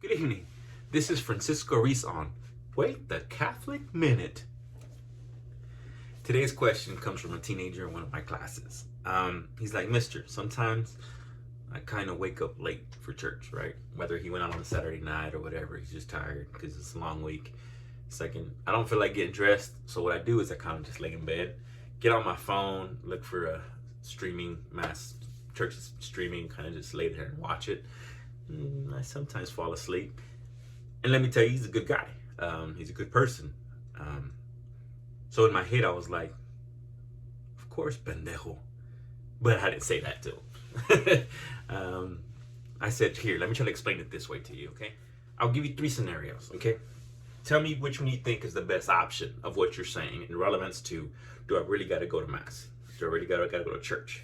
Good evening. This is Francisco Reese on Wait the Catholic Minute. Today's question comes from a teenager in one of my classes. He's like, Mister, sometimes I kind of wake up late for church, right? Whether he went out on a Saturday night or whatever, he's just tired because it's a long week. Second, I don't feel like getting dressed, so what I do is I kind of just lay in bed, get on my phone, look for a streaming mass church streaming, kind of just lay there and watch it. I sometimes fall asleep, and let me tell you, he's a good guy. He's a good person. So in my head, I was like, "Of course, pendejo," but I didn't say that to him. I said, "Here, let me try to explain it this way to you, okay? I'll give you 3 scenarios, okay? Tell me which one you think is the best option of what you're saying in relevance to, do I really got to go to mass? Do I really got to go to church?"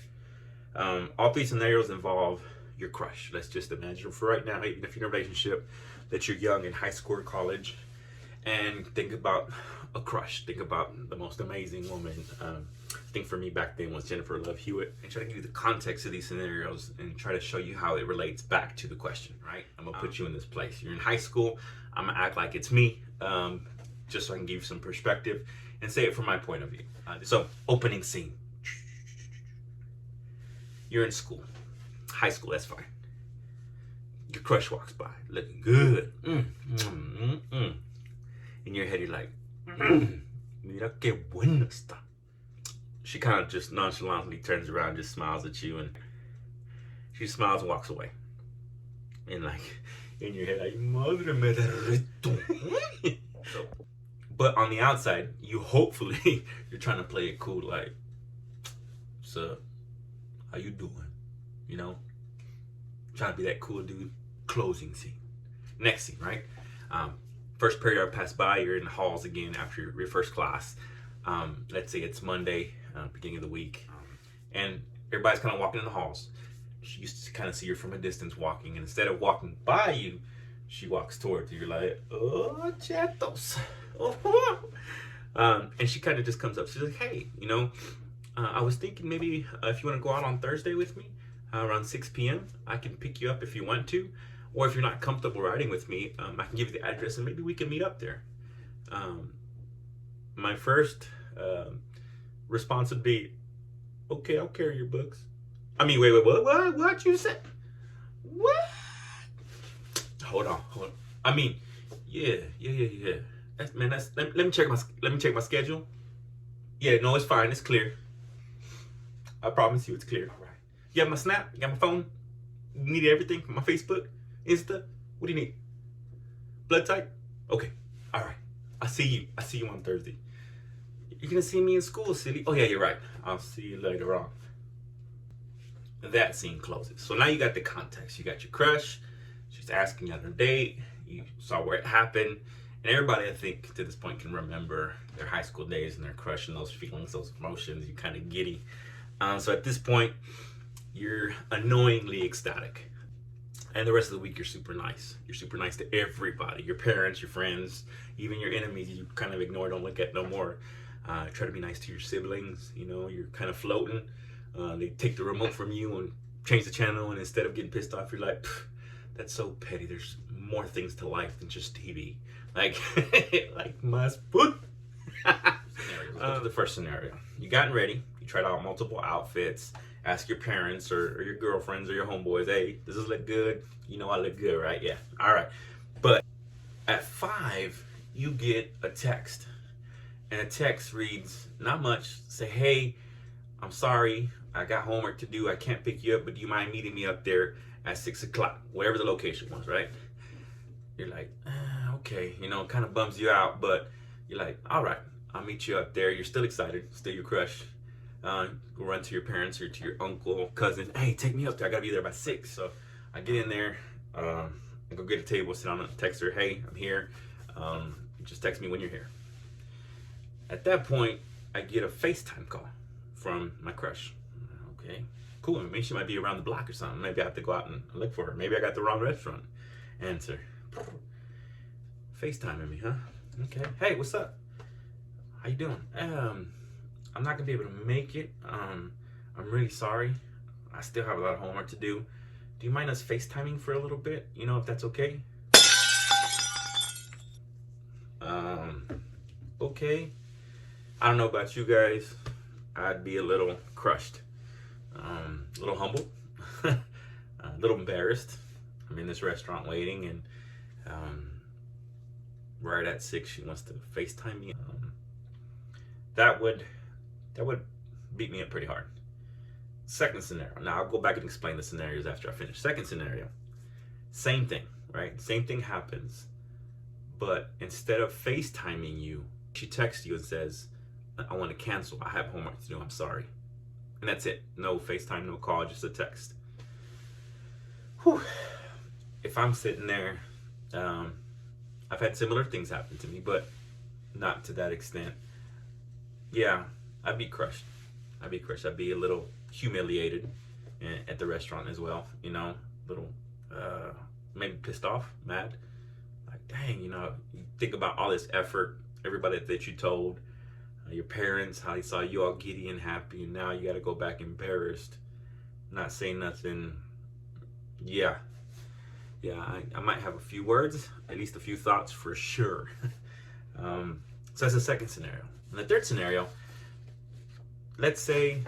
All 3 scenarios involve your crush. Let's just imagine for right now, even if you're in a relationship, that you're young in high school or college, and think about a crush. Think about the most amazing woman. I think for me back then was Jennifer Love Hewitt. And try to give you the context of these scenarios and try to show you how it relates back to the question, right? I'm gonna put you in this place. You're in high school. I'm gonna act like it's me, just so I can give you some perspective and say it from my point of view. So, opening scene. You're in school. High school, that's fine. Your crush walks by, looking good. In your head, you're like, mira que buena está. She kind of just nonchalantly turns around, just smiles at you, and she smiles and walks away. And like, in your head, like, madre me derrito. So, but on the outside, you hopefully, you're trying to play it cool, like, "So, how you doing?" You know? Trying to be that cool dude. Closing scene. Next scene, right? First period passed by, you're in the halls again after your first class. Let's say it's Monday, beginning of the week, and everybody's kind of walking in the halls. She used to kind of see you from a distance walking, and instead of walking by you, she walks towards you. You're like, "Oh, chatos." And she kind of just comes up. She's like, "Hey, I was thinking maybe if you want to go out on Thursday with me, around 6 p.m., I can pick you up if you want to. Or if you're not comfortable riding with me, I can give you the address and maybe we can meet up there." My first response would be, "Okay, I'll carry your books." I mean, wait, what you said? What? Hold on. I mean, yeah. Let me check my schedule. Yeah, no, it's fine. It's clear. I promise you, it's clear. Right. You have my Snap? You got my phone? You need everything? My Facebook? Insta? What do you need? Blood type? Okay. All right. I see you on Thursday. You're gonna see me in school, silly. Oh yeah, you're right. I'll see you later on. That scene closes. So now you got the context. You got your crush. She's asking you on a date. You saw where it happened. And everybody, I think, to this point can remember their high school days and their crush and those feelings, those emotions. You're kind of giddy. So at this point, you're annoyingly ecstatic. And the rest of the week, you're super nice. You're super nice to everybody. Your parents, your friends, even your enemies, you kind of ignore, don't look at no more. Try to be nice to your siblings. You're kind of floating. They take the remote from you and change the channel. And instead of getting pissed off, you're like, "That's so petty. There's more things to life than just TV." Like, like más food. Let's go to the first scenario. You gotten ready. You tried out multiple outfits. Ask your parents or your girlfriends or your homeboys, "Hey, does this look good?" You know I look good, right? Yeah. All right. But at 5, you get a text. And a text reads, not much. Say, "Hey, I'm sorry. I got homework to do. I can't pick you up, but do you mind meeting me up there at 6 o'clock?" Whatever the location was, right? You're like, okay. It kind of bums you out, but you're like, "All right, I'll meet you up there." You're still excited. Still your crush. Go run to your parents or to your uncle, cousin. "Hey, take me up there. I gotta be there by 6. So I get in there, and go get a table, sit down and text her, "Hey, I'm here. Just text me when you're here." At that point, I get a FaceTime call from my crush. Okay, cool. Maybe she might be around the block or something. Maybe I have to go out and look for her. Maybe I got the wrong restaurant. Answer. FaceTiming me, huh? Okay. "Hey, what's up? How you doing? I'm not gonna be able to make it. I'm really sorry. I still have a lot of homework to do. Do you mind us FaceTiming for a little bit? If that's okay?" Um, okay. I don't know about you guys. I'd be a little crushed, a little humbled, a little embarrassed. I'm in this restaurant waiting, and um, right at 6, she wants to FaceTime me. That would beat me up pretty hard. Second scenario. Now I'll go back and explain the scenarios after I finish. Second scenario. Same thing, right? Same thing happens, but instead of FaceTiming you, she texts you and says, I want to cancel. I have homework to do. I'm sorry. And that's it. No FaceTime, no call, just a text. Whew. If I'm sitting there, I've had similar things happen to me, but not to that extent. Yeah, I'd be crushed. I'd be a little humiliated at the restaurant as well. You know, little maybe pissed off, mad. Like, dang, you know, you think about all this effort, everybody that you told, your parents, how they saw you all giddy and happy, and now you got to go back embarrassed, not saying nothing. Yeah, I might have a few words, at least a few thoughts for sure. So that's the second scenario. And the third scenario, let's say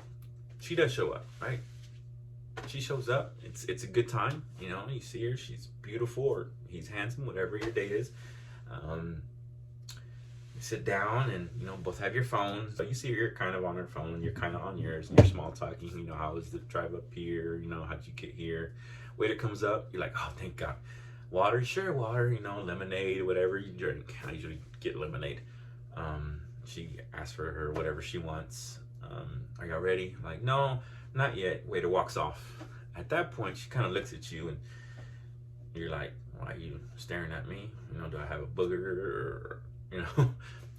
she does show up, right? She shows up. It's a good time. You know, you see her. She's beautiful, or he's handsome, whatever your date is. You sit down, and you know, both have your phones. So you see her, you're kind of on her phone, you're kind of on yours, and you're small talking. You know, how was the drive up here? You know, how'd you get here? Waiter comes up. You're like, oh, thank God. Water, sure, water. You know, lemonade, whatever you drink. I usually get lemonade. She asks for her whatever she wants. Are y'all ready? Like, no, not yet. Waiter walks off. At that point, she kind of looks at you, and you're like, why are you staring at me? You know, do I have a booger? Or, you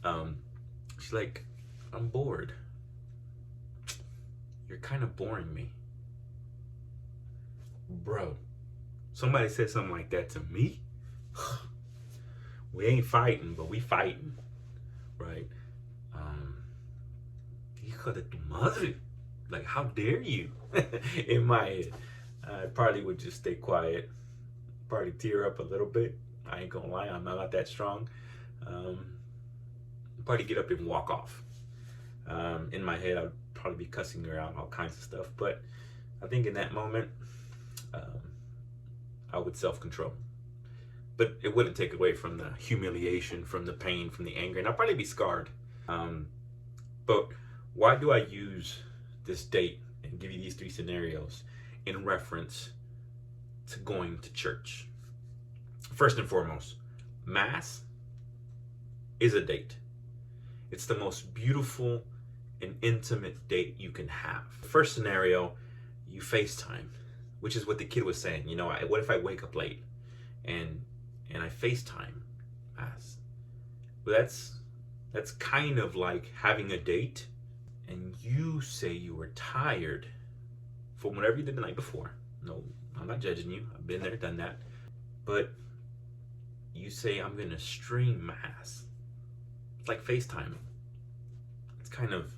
know, she's like, I'm bored. You're kind of boring me. Bro, somebody said something like that to me? We ain't fighting, but we fighting, right? Hijo de tu madre. Like, how dare you? In my head, I probably would just stay quiet, probably tear up a little bit. I ain't gonna lie, I'm not that strong. Probably get up and walk off. In my head, I'd probably be cussing her out, all kinds of stuff. But I think in that moment, I would self-control. But it wouldn't take away from the humiliation, from the pain, from the anger, and I'd probably be scarred. But why do I use this date and give you these 3 scenarios in reference to going to church? First and foremost, Mass is a date. It's the most beautiful and intimate date you can have. First scenario, you FaceTime, which is what the kid was saying. You know, what if I wake up late and I FaceTime Mass? Well, that's kind of like having a date, and you say you were tired from whatever you did the night before. No, I'm not judging you. I've been there, done that. But you say, I'm going to stream Mass. It's like FaceTiming. It's kind of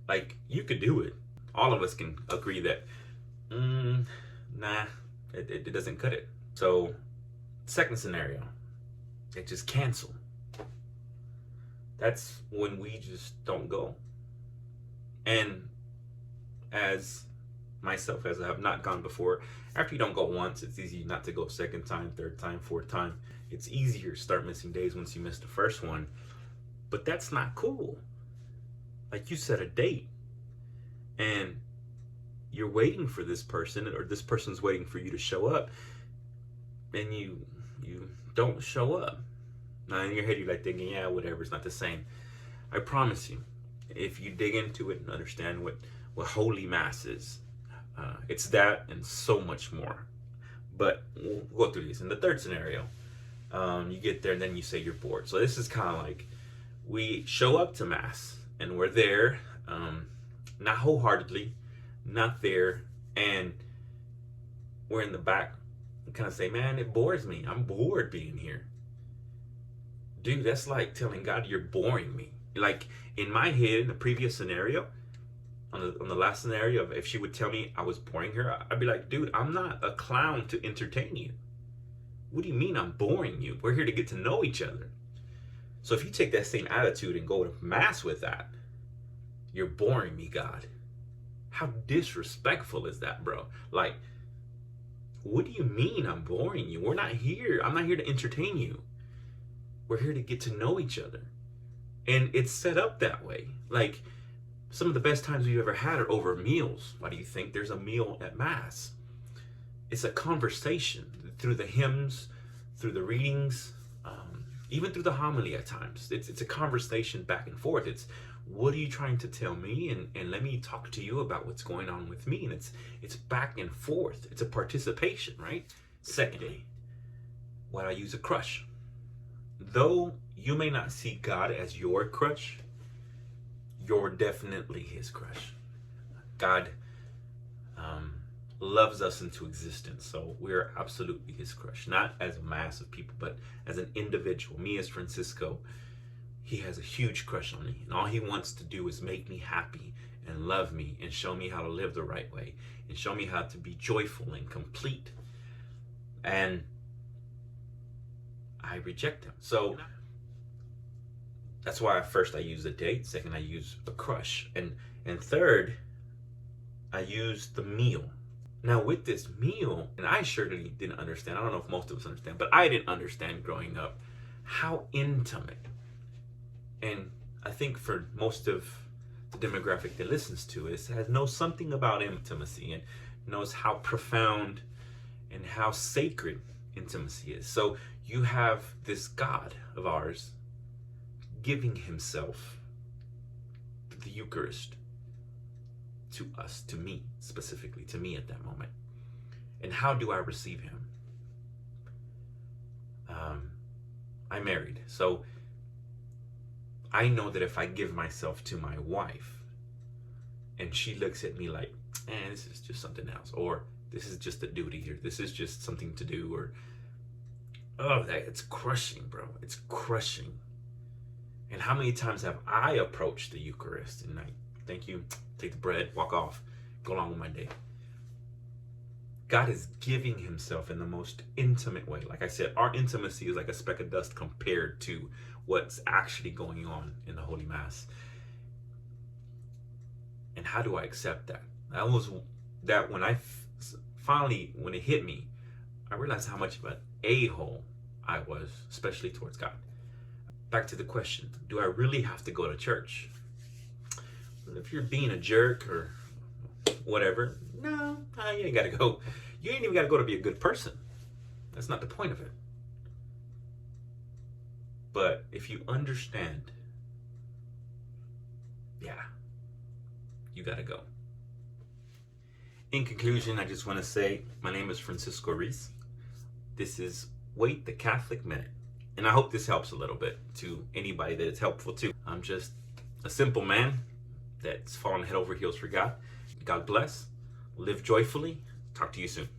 like, you could do it. All of us can agree that, nah, it doesn't cut it. So, second scenario, it just cancel. That's when we just don't go. And as myself, as I have not gone before, after you don't go once, it's easy not to go second time, third time, fourth time. It's easier to start missing days once you miss the first one. But that's not cool. Like, you set a date, and you're waiting for this person, or this person's waiting for you to show up, and you don't show up. Now in your head, you're like thinking, yeah, whatever, it's not the same. I promise you, if you dig into it and understand what Holy Mass is, it's that and so much more. But we'll go through these. In the third scenario, you get there and then you say you're bored. So this is kind of like, we show up to Mass and we're there, not wholeheartedly, not there, and we're in the back and kind of say, man, it bores me. I'm bored being here. Dude, that's like telling God, you're boring me. Like, in my head, in the previous scenario, on the last scenario, if she would tell me I was boring her, I'd be like, dude, I'm not a clown to entertain you. What do you mean I'm boring you? We're here to get to know each other. So if you take that same attitude and go to mass with that, you're boring me, God. How disrespectful is that, bro? Like, what do you mean I'm boring you? We're not here. I'm not here to entertain you. We're here to get to know each other. And it's set up that way. Like, some of the best times we've ever had are over meals. Why do you think there's a meal at Mass? It's a conversation through the hymns, through the readings, even through the homily at times. It's a conversation back and forth. It's, what are you trying to tell me? And let me talk to you about what's going on with me. And it's back and forth. It's a participation, right? Secondly, why do I use a crush? Though you may not see God as your crush, you're definitely his crush. God loves us into existence, so we're absolutely his crush. Not as a mass of people, but as an individual. Me as Francisco, he has a huge crush on me, and all he wants to do is make me happy and love me and show me how to live the right way and show me how to be joyful and complete. And I reject him. So that's why first I use a date, second I use a crush, and third I use the meal. Now with this meal, and I surely didn't understand, I don't know if most of us understand, but I didn't understand growing up how intimate. And I think for most of the demographic that listens to it knows something about intimacy and knows how profound and how sacred intimacy is. So you have this God of ours giving himself, the Eucharist, to us, to me, specifically to me at that moment. And how do I receive him? I'm married, so I know that if I give myself to my wife and she looks at me like, this is just something else, or this is just a duty, or this is just something to do, or it's crushing, bro. It's crushing. And how many times have I approached the Eucharist and like, thank you, take the bread, walk off, go along with my day. God is giving himself in the most intimate way. Like I said, our intimacy is like a speck of dust compared to what's actually going on in the Holy Mass. And how do I accept that? That was that when when it hit me, I realized how much of an a-hole I was, especially towards God. Back to the question, do I really have to go to church? Well, if you're being a jerk or whatever, no, you ain't got to go. You ain't even got to go to be a good person. That's not the point of it. But if you understand, you got to go. In conclusion, I just want to say, my name is Francisco Reese. This is Wait the Catholic Minute. And I hope this helps a little bit to anybody that it's helpful to. I'm just a simple man that's fallen head over heels for God. God bless. Live joyfully. Talk to you soon.